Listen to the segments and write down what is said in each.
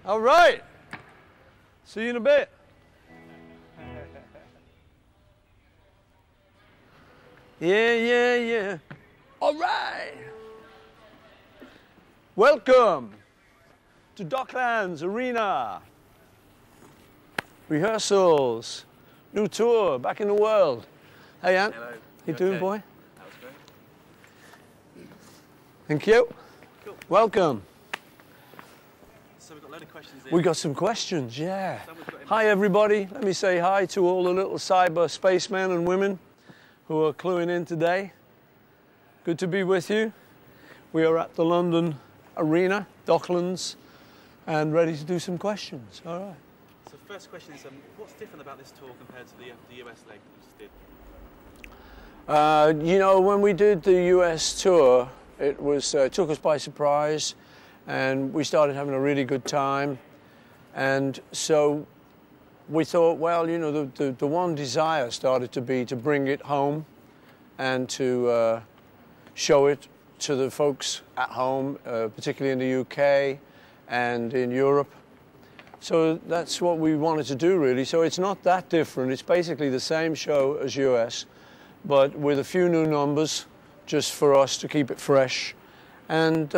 All right. See you in a bit. Yeah, yeah, yeah. All right. Welcome to Docklands Arena. Rehearsals. New tour, back in the world. Hey, Ant. Hello. You doing, okay? boy? That was great. Thank you. Cool. Welcome. So we've got a load of questions in. We got some questions, yeah. Hi, everybody. Let me say hi to all the little cyber spacemen and women who are cluing in today. Good to be with you. We are at the London Arena, Docklands, and ready to do some questions. All right. So the first question is, what's different about this tour compared to the US leg that we just did? You know, when we did the US tour, it took us by surprise, and we started having a really good time. And so we thought, well, you know, the one desire started to be to bring it home and to show it to the folks at home, particularly in the UK and in Europe. So that's what we wanted to do, really. So it's not that different. It's basically the same show as US, but with a few new numbers just for us to keep it fresh. And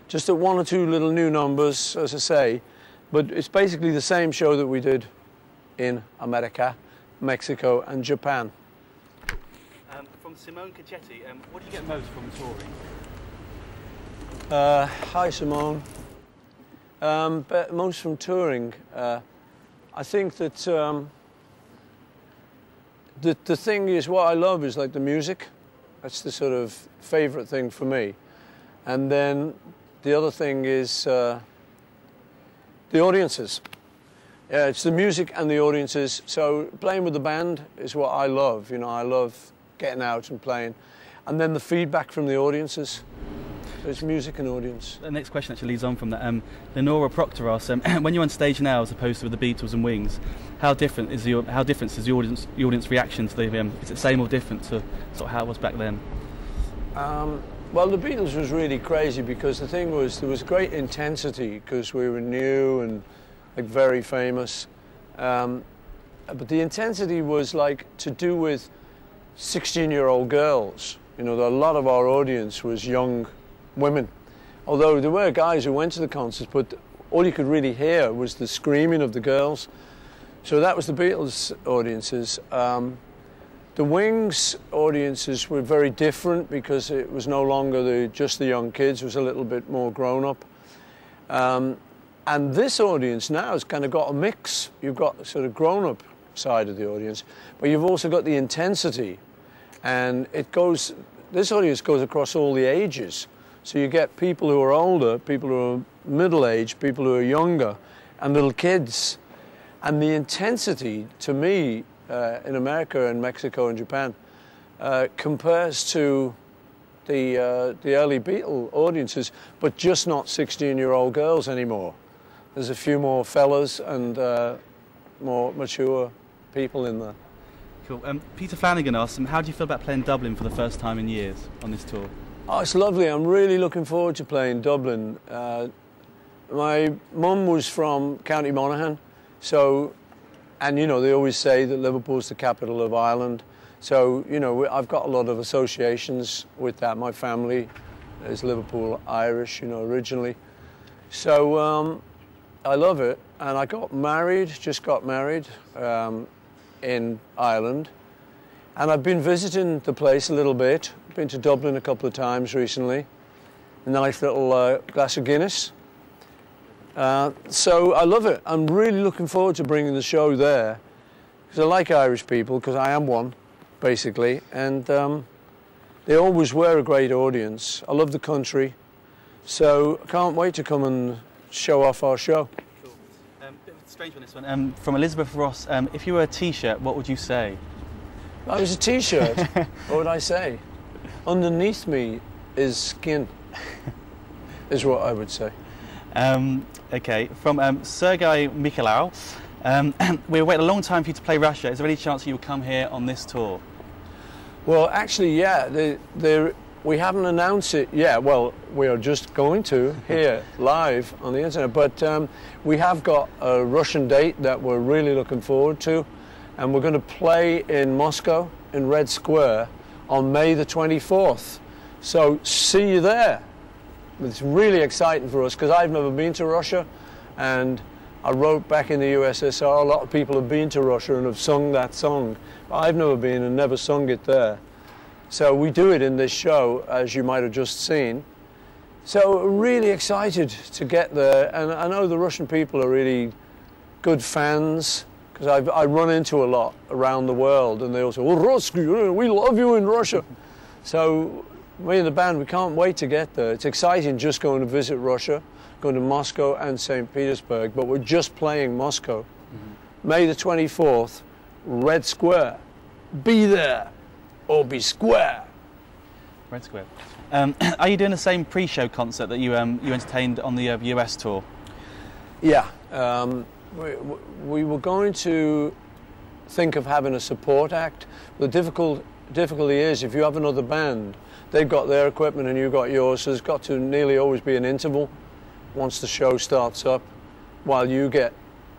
just one or two little new numbers, as I say. But it's basically the same show that we did in America, Mexico, and Japan. From Simone Cagetti, what do you get most from touring? Hi, Simone. But most from touring, I think that the thing is, what I love is like the music. That's the sort of favourite thing for me. And then the other thing is the audiences. Yeah, it's the music and the audiences. So playing with the band is what I love. You know, I love getting out and playing. And then the feedback from the audiences. So it's music and audience. The next question actually leads on from that. Lenora Proctor asks, when you're on stage now as opposed to with the Beatles and Wings, how different is the audience reaction to the is it same or different to sort of how it was back then? Well, the Beatles was really crazy because the thing was there was great intensity because we were new and like very famous. But the intensity was like to do with 16-year-old girls. You know, a lot of our audience was young women. Although there were guys who went to the concerts, but all you could really hear was the screaming of the girls. So that was the Beatles audiences. The Wings audiences were very different because it was no longer just the young kids, it was a little bit more grown up. And this audience now has kind of got a mix. You've got the sort of grown up side of the audience, but you've also got the intensity. And this audience goes across all the ages. So you get people who are older, people who are middle-aged, people who are younger, and little kids. And the intensity, to me, in America and Mexico and Japan, compares to the early Beatle audiences, but just not 16-year-old girls anymore. There's a few more fellas and more mature people in there. Cool. Peter Flanagan asks, how do you feel about playing Dublin for the first time in years on this tour? Oh, it's lovely. I'm really looking forward to playing Dublin. My mum was from County Monaghan, and you know, they always say that Liverpool's the capital of Ireland. So, you know, I've got a lot of associations with that. My family is Liverpool Irish, you know, originally. So I love it. And I just got married in Ireland. And I've been visiting the place a little bit. Been to Dublin a couple of times recently. A nice little glass of Guinness. So I love it. I'm really looking forward to bringing the show there. Because I like Irish people, because I am one, basically. And they always were a great audience. I love the country. So I can't wait to come and show off our show. Cool. Bit of a strange one, this one. From Elizabeth Ross, if you were a T-shirt, what would you say? If I was a T-shirt, what would I say? Underneath me is skin, is what I would say. Okay, from Sergei Mikhailov, we waited a long time for you to play Russia. Is there any chance you will come here on this tour? Well, actually, yeah. We haven't announced it yet. Well, we are just going to here live on the internet. But we have got a Russian date that we're really looking forward to, and we're going to play in Moscow in Red Square on May the 24th. So see you there. It's really exciting for us because I've never been to Russia, and I wrote back in the USSR. A lot of people have been to Russia and have sung that song, but I've never been and never sung it there. So we do it in this show, as you might have just seen. So really excited to get there, and I know the Russian people are really good fans, because I run into a lot around the world, and they all say, "Oh, Ruski, we love you in Russia." So me and the band, we can't wait to get there. It's exciting just going to visit Russia, going to Moscow and St. Petersburg, but we're just playing Moscow. May the 24th, Red Square. Be there or be square. Red Square. Are you doing the same pre-show concert that you entertained on the US tour? Yeah. We were going to think of having a support act. The difficulty is if you have another band, they've got their equipment and you've got yours, so there's got to nearly always be an interval once the show starts up, while you get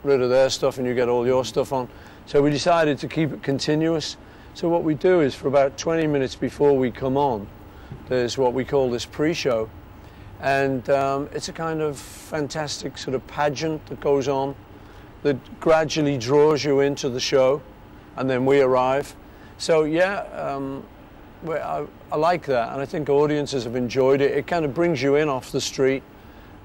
rid of their stuff and you get all your stuff on. So we decided to keep it continuous. So what we do is for about 20 minutes before we come on, there's what we call this pre-show. And it's a kind of fantastic sort of pageant that goes on that gradually draws you into the show, and then we arrive. So yeah, I like that, and I think audiences have enjoyed it. It kind of brings you in off the street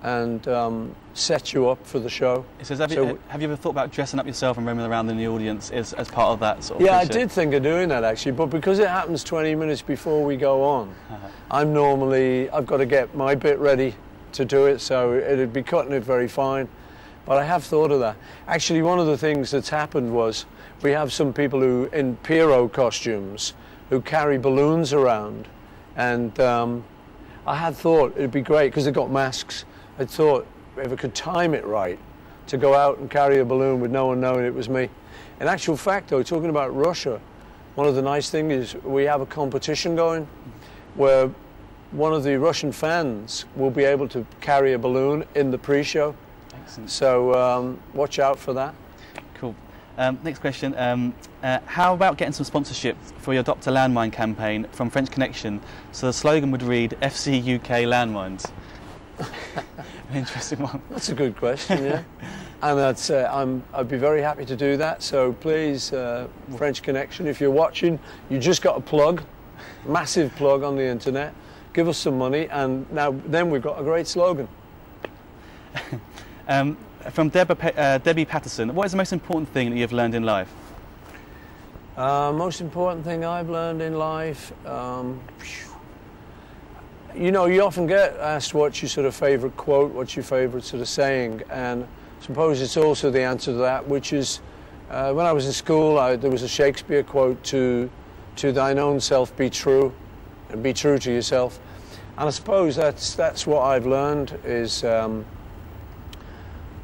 and sets you up for the show. It says, have you ever thought about dressing up yourself and roaming around in the audience as part of that sort of Yeah, pre-show? I did think of doing that actually, but because it happens 20 minutes before we go on, I've got to get my bit ready to do it, so it'd be cutting it very fine. But I have thought of that. Actually, one of the things that's happened was we have some people who, in Pierrot costumes, who carry balloons around, and I had thought it'd be great because they've got masks. I thought if I could time it right to go out and carry a balloon with no one knowing it was me. In actual fact, though, talking about Russia, one of the nice things is we have a competition going where one of the Russian fans will be able to carry a balloon in the pre-show. Excellent. So watch out for that. Cool. Next question. How about getting some sponsorship for your Adopt a Landmine campaign from French Connection? So the slogan would read, FC UK Landmines. An interesting one. That's a good question, yeah. And I'd be very happy to do that. So please, French Connection, if you're watching, you just got a plug, massive plug on the internet. Give us some money, and then we've got a great slogan. From Debbie Patterson, what is the most important thing that you've learned in life? Most important thing I've learned in life, you know, you often get asked what's your sort of favourite quote, what's your favourite sort of saying, and I suppose it's also the answer to that, which is when I was in school, there was a Shakespeare quote, to thine own self be true, and be true to yourself. And I suppose that's what I've learned is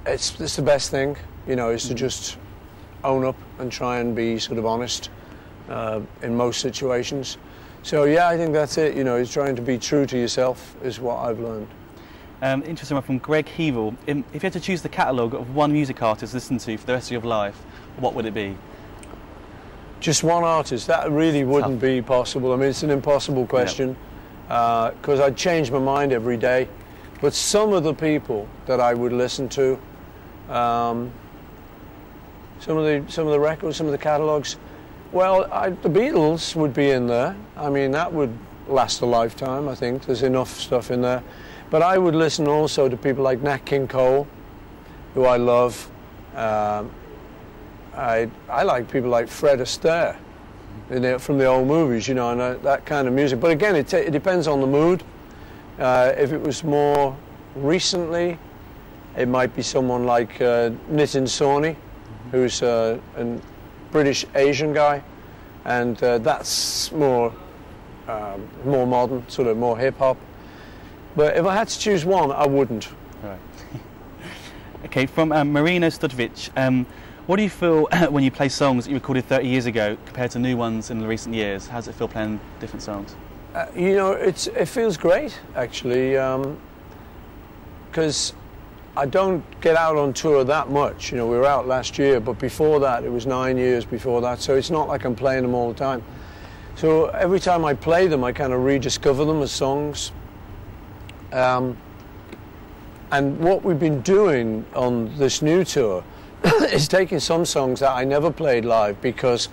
it's the best thing, you know, is to just own up and try and be sort of honest in most situations. So yeah, I think that's it, you know, is trying to be true to yourself is what I've learned. Interesting one from Greg Hevel. If you had to choose the catalogue of one music artist to listen to for the rest of your life, what would it be? Just one artist? That really wouldn't be possible. I mean, it's an impossible question because I'd change my mind every day. But some of the people that I would listen to, some of the records, some of the catalogues, well, the Beatles would be in there. I mean, that would last a lifetime, I think. There's enough stuff in there. But I would listen also to people like Nat King Cole, who I love. I like people like Fred Astaire from the old movies, you know, and that kind of music. But again, it depends on the mood. If it was more recently, it might be someone like Nitin Sawhney, who's a British Asian guy, and that's more modern, sort of more hip hop. But if I had to choose one, I wouldn't. Right. Okay, from Marino Studvich, what do you feel when you play songs that you recorded 30 years ago compared to new ones in the recent years? How does it feel playing different songs? You know, it feels great actually, because I don't get out on tour that much. You know, we were out last year, but before that, it was 9 years before that, so it's not like I'm playing them all the time. So every time I play them, I kind of rediscover them as songs. And what we've been doing on this new tour is taking some songs that I never played live because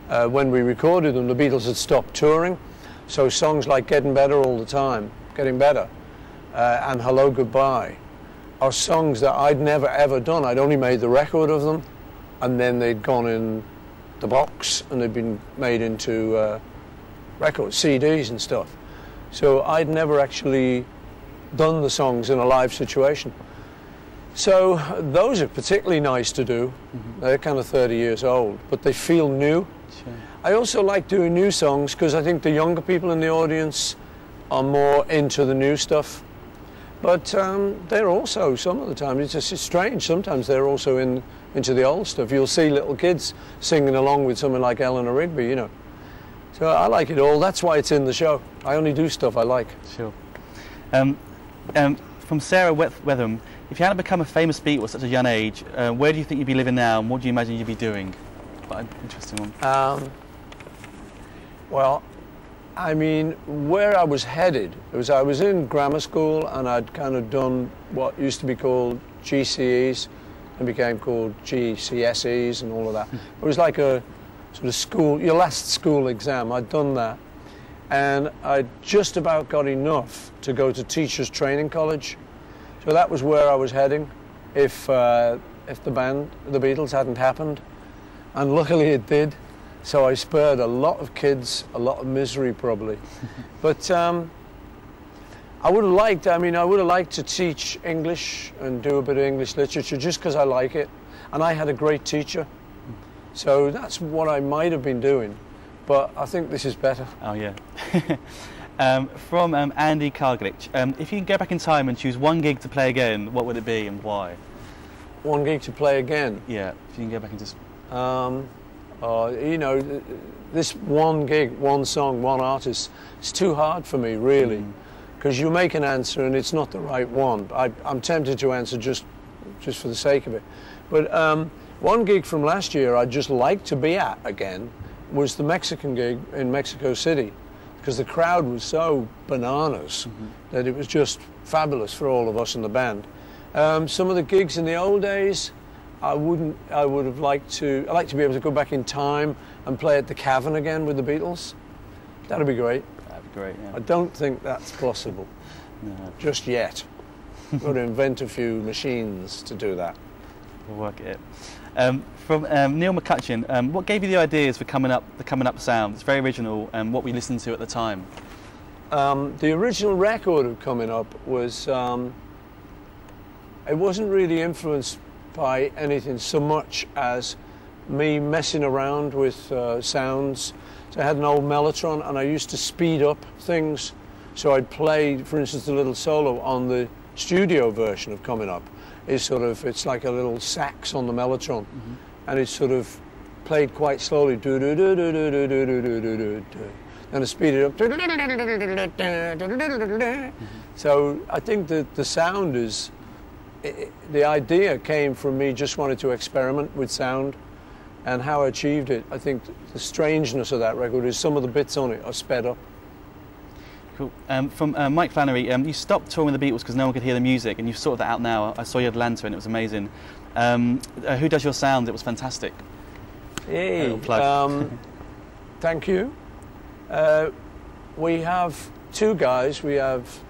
when we recorded them, the Beatles had stopped touring. So songs like Getting Better All the Time, Getting Better, and Hello Goodbye are songs that I'd never ever done. I'd only made the record of them, and then they'd gone in the box and they'd been made into records, CDs and stuff. So I'd never actually done the songs in a live situation. So those are particularly nice to do. They're kind of 30 years old, but they feel new. Sure. I also like doing new songs because I think the younger people in the audience are more into the new stuff. But they're also, some of the time, it's just strange, sometimes they're also into the old stuff. You'll see little kids singing along with someone like Eleanor Rigby, you know. So I like it all, that's why it's in the show. I only do stuff I like. Sure. From Sarah Wetham, if you hadn't become a famous Beatle at such a young age, where do you think you'd be living now and what do you imagine you'd be doing? Quite an interesting one. Well, I mean, where I was headed, I was in grammar school and I'd kind of done what used to be called GCEs and became called GCSEs and all of that. It was like a sort of school, your last school exam. I'd done that. And I just about got enough to go to teachers training college. So that was where I was heading if the Beatles hadn't happened. And luckily it did. So I spared a lot of kids, a lot of misery probably. But I would have liked to teach English and do a bit of English literature just because I like it. And I had a great teacher. So that's what I might have been doing. But I think this is better. Oh, yeah. From Andy Karglich, if you can go back in time and choose one gig to play again, what would it be and why? One gig to play again? Yeah, if you can go back and just... you know, this one gig, one song, one artist, it's too hard for me, really. Because you make an answer and it's not the right one. I'm tempted to answer just for the sake of it. But one gig from last year I'd just like to be at again was the Mexican gig in Mexico City, because the crowd was so bananas that it was just fabulous for all of us in the band. Some of the gigs in the old days, I'd like to be able to go back in time and play at the Cavern again with the Beatles. That'd be great. That'd be great, yeah. I don't think that's possible, no. Just yet. Got to invent a few machines to do that. We'll work it. From Neil McCutcheon, what gave you the ideas for the Coming Up sound? It's very original, and what we listened to at the time. The original record of Coming Up was, it wasn't really influenced by anything so much as me messing around with sounds. So I had an old Mellotron and I used to speed up things. So I'd play, for instance, the little solo on the studio version of Coming Up. It's like a little sax on the Mellotron, and it's sort of played quite slowly. Do do do do do do do do do do do. And I speed it up. So I think that the sound is. The idea came from me just wanting to experiment with sound, and how I achieved it. I think the strangeness of that record is some of the bits on it are sped up. Cool. From Mike Flannery, you stopped touring with the Beatles because no one could hear the music, and you've sorted that out now. I saw you at Atlanta and it was amazing. Who does your sound? It was fantastic. Hey, thank you. We have two guys. We have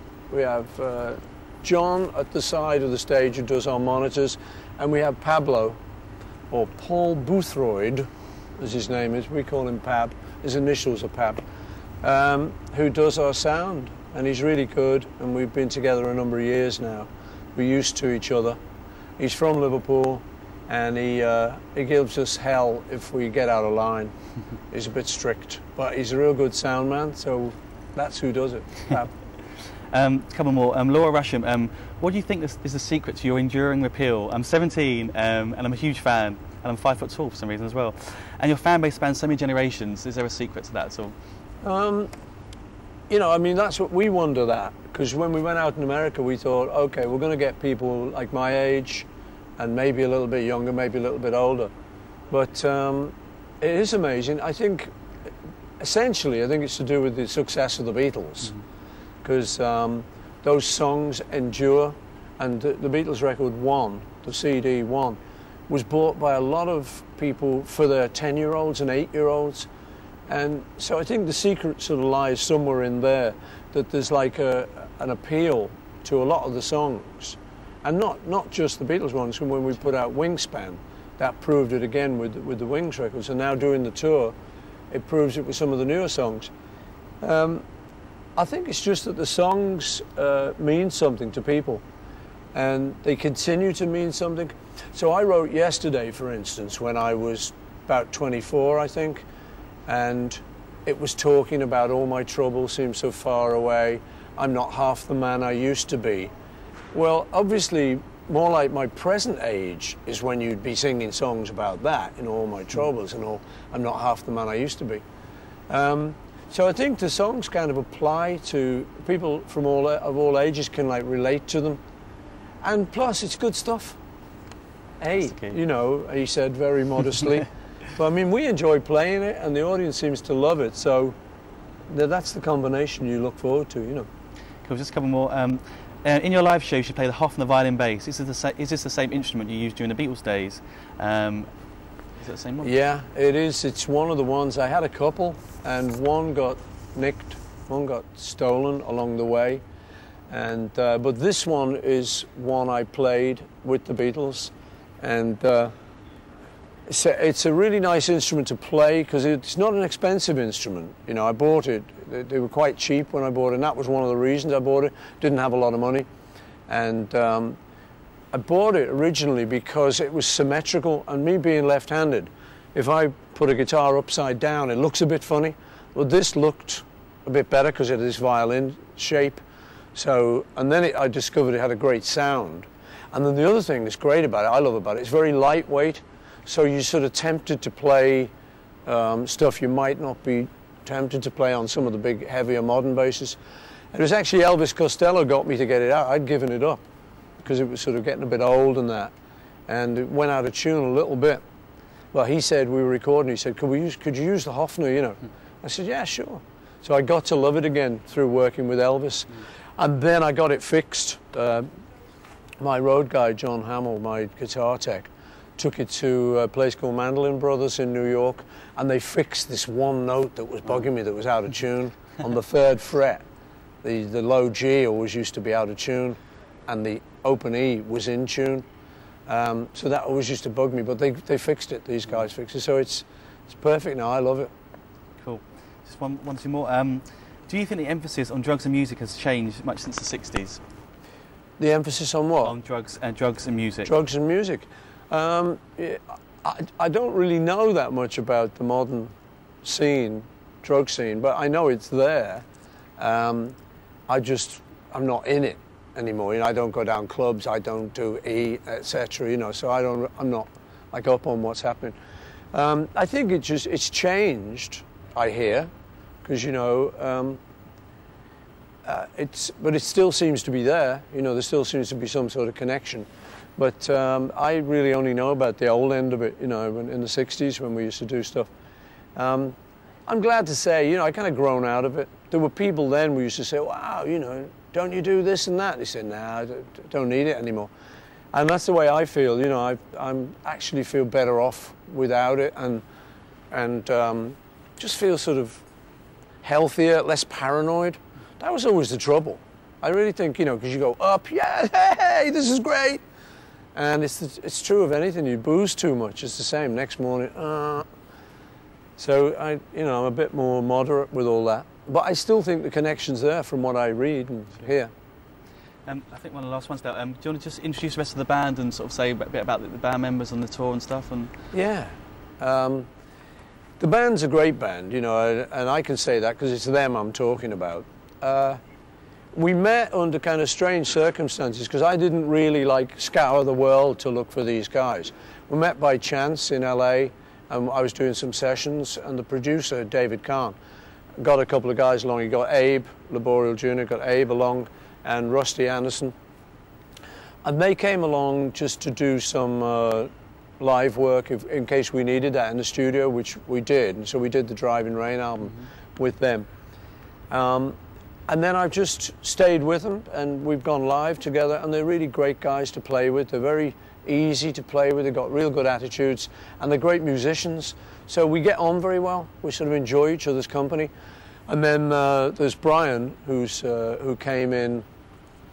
John at the side of the stage who does our monitors, and we have Pablo, or Paul Boothroyd, as his name is. We call him Pab. His initials are Pab. Who does our sound, and he's really good, and we've been together a number of years now. We're used to each other. He's from Liverpool, and he gives us hell if we get out of line. He's a bit strict, but he's a real good sound man, so that's who does it. Pab. A couple more. Laura Rusham, what do you think is the secret to your enduring appeal? I'm 17 and I'm a huge fan, and I'm 5 foot tall for some reason as well. And your fan base spans so many generations. Is there a secret to that at all? you know, I mean, that's what we wonder that, because when we went out in America, we thought, okay, we're going to get people like my age, and maybe a little bit younger, maybe a little bit older. But it is amazing. I think, essentially, I think it's to do with the success of the Beatles, because those songs endure, and the Beatles record One, the CD One, was bought by a lot of people for their 10-year-olds and 8-year-olds. And so I think the secret sort of lies somewhere in there, that there's like an appeal to a lot of the songs. And not just the Beatles ones. When we put out Wingspan, that proved it again with the Wings records. And now doing the tour, it proves it with some of the newer songs. I think it's just that the songs mean something to people. And they continue to mean something. So I wrote Yesterday, for instance, when I was about 24, I think. And it was talking about all my troubles seem so far away. I'm not half the man I used to be. Well, obviously, more like my present age is when you'd be singing songs about that, you know, all my troubles and all. I'm not half the man I used to be. So I think the songs kind of apply to people from all ages, can like relate to them. And plus, it's good stuff. Hey, you know, he said very modestly. But I mean, we enjoy playing it, and the audience seems to love it. So that's the combination you look forward to, you know. Cool. Just a couple more. In your live shows, you play the Hofner violin bass. Is this the same instrument you used during the Beatles days? Is it the same one? Yeah, it is. It's one of the ones. I had a couple, and one got nicked, one got stolen along the way. And but this one is one I played with the Beatles, and it's a really nice instrument to play because it's not an expensive instrument. You know, I bought it. They were quite cheap when I bought it, and that was one of the reasons I bought it. Didn't have a lot of money, and I bought it originally because it was symmetrical, and me being left-handed, if I put a guitar upside down, it looks a bit funny. Well, this looked a bit better because it had this violin shape. So, and then I discovered it had a great sound. And then the other thing that's great about it, I love about it, it's very lightweight. So you're sort of tempted to play stuff you might not be tempted to play on some of the big, heavier modern basses. It was actually Elvis Costello got me to get it out. I'd given it up because it was sort of getting a bit old and that. And it went out of tune a little bit. Well, he said, we were recording, he said, could you use the Hofner, you know? I said, yeah, sure. So I got to love it again through working with Elvis. And then I got it fixed. My road guy, John Hamill, my guitar tech, took it to a place called Mandolin Brothers in New York, and they fixed this one note that was bugging me that was out of tune on the 3rd fret. The low G always used to be out of tune, and the open E was in tune. So that always used to bug me, but they fixed it, these guys fixed it. So it's perfect now, I love it. Cool. Just one, two more. Do you think the emphasis on drugs and music has changed much since the 60s? The emphasis on what? On drugs and music. Drugs and music. I don't really know that much about the modern scene, drug scene, but I know it's there. I'm not in it anymore. You know, I don't go down clubs, I don't do E, etc. You know, so I'm not like up on what's happening. I think it's changed. I hear, because you know, but it still seems to be there. You know, there still seems to be some sort of connection. But I really only know about the old end of it, you know, in the 60s when we used to do stuff. I'm glad to say, you know, I kind of grown out of it. There were people then who used to say, wow, you know, don't you do this and that? They said, nah, I don't need it anymore. And that's the way I feel, you know, I'm actually feel better off without it and just feel sort of healthier, less paranoid. That was always the trouble. I really think, you know, because you go up, yeah, hey, this is great. And it's true of anything. You booze too much, it's the same. Next morning, So I'm a bit more moderate with all that. But I still think the connection's there from what I read and hear. I think one of the last ones now. Do you want to just introduce the rest of the band and sort of say a bit about the band members on the tour and stuff? And yeah. The band's a great band, you know, and I can say that because it's them I'm talking about. We met under kind of strange circumstances because I didn't really like scour the world to look for these guys. We met by chance in LA, and I was doing some sessions, and the producer, David Kahn, got a couple of guys along. He got Abe, Laboriel Jr., got Abe along, and Rusty Anderson. And they came along just to do some live work in case we needed that in the studio, which we did. And so we did the Driving Rain album with them. And then I've just stayed with them, and we've gone live together, and they're really great guys to play with. They're very easy to play with. They've got real good attitudes, and they're great musicians. So we get on very well. We sort of enjoy each other's company. And then there's Brian, who came in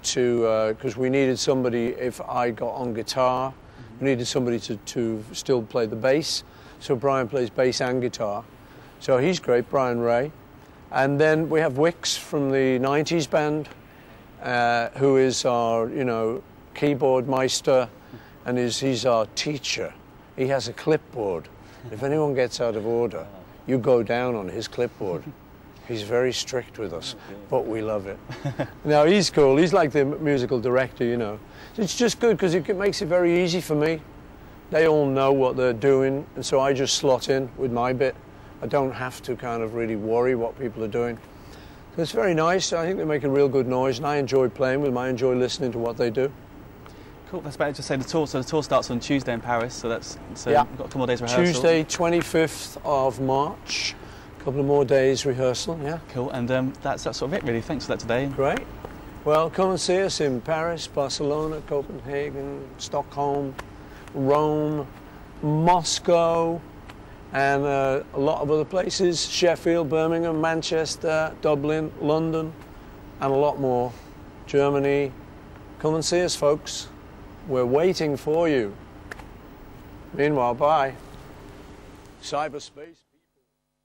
to, because we needed somebody, if I got on guitar, we needed somebody to still play the bass. So Brian plays bass and guitar. So he's great, Brian Ray. And then we have Wicks from the 90s band, who is our, keyboard meister, and he's our teacher. He has a clipboard. If anyone gets out of order, you go down on his clipboard. He's very strict with us, but we love it. Now, he's cool. He's like the musical director, It's just good because it makes it very easy for me. They all know what they're doing, and so I just slot in with my bit. I don't have to kind of really worry what people are doing. So it's very nice. I think they make a real good noise, and I enjoy playing with them. I enjoy listening to what they do. Cool. That's about to say the tour. So the tour starts on Tuesday in Paris. So we've got a couple more days rehearsal. Tuesday, 25th of March. A couple of more days rehearsal. Yeah. Cool. And that's sort of it, really. Thanks for that today. Great. Well, come and see us in Paris, Barcelona, Copenhagen, Stockholm, Rome, Moscow, and a lot of other places: Sheffield, Birmingham, Manchester, Dublin, London, and a lot more. Germany. Come and see us, folks. We're waiting for you. Meanwhile, bye. Cyberspace.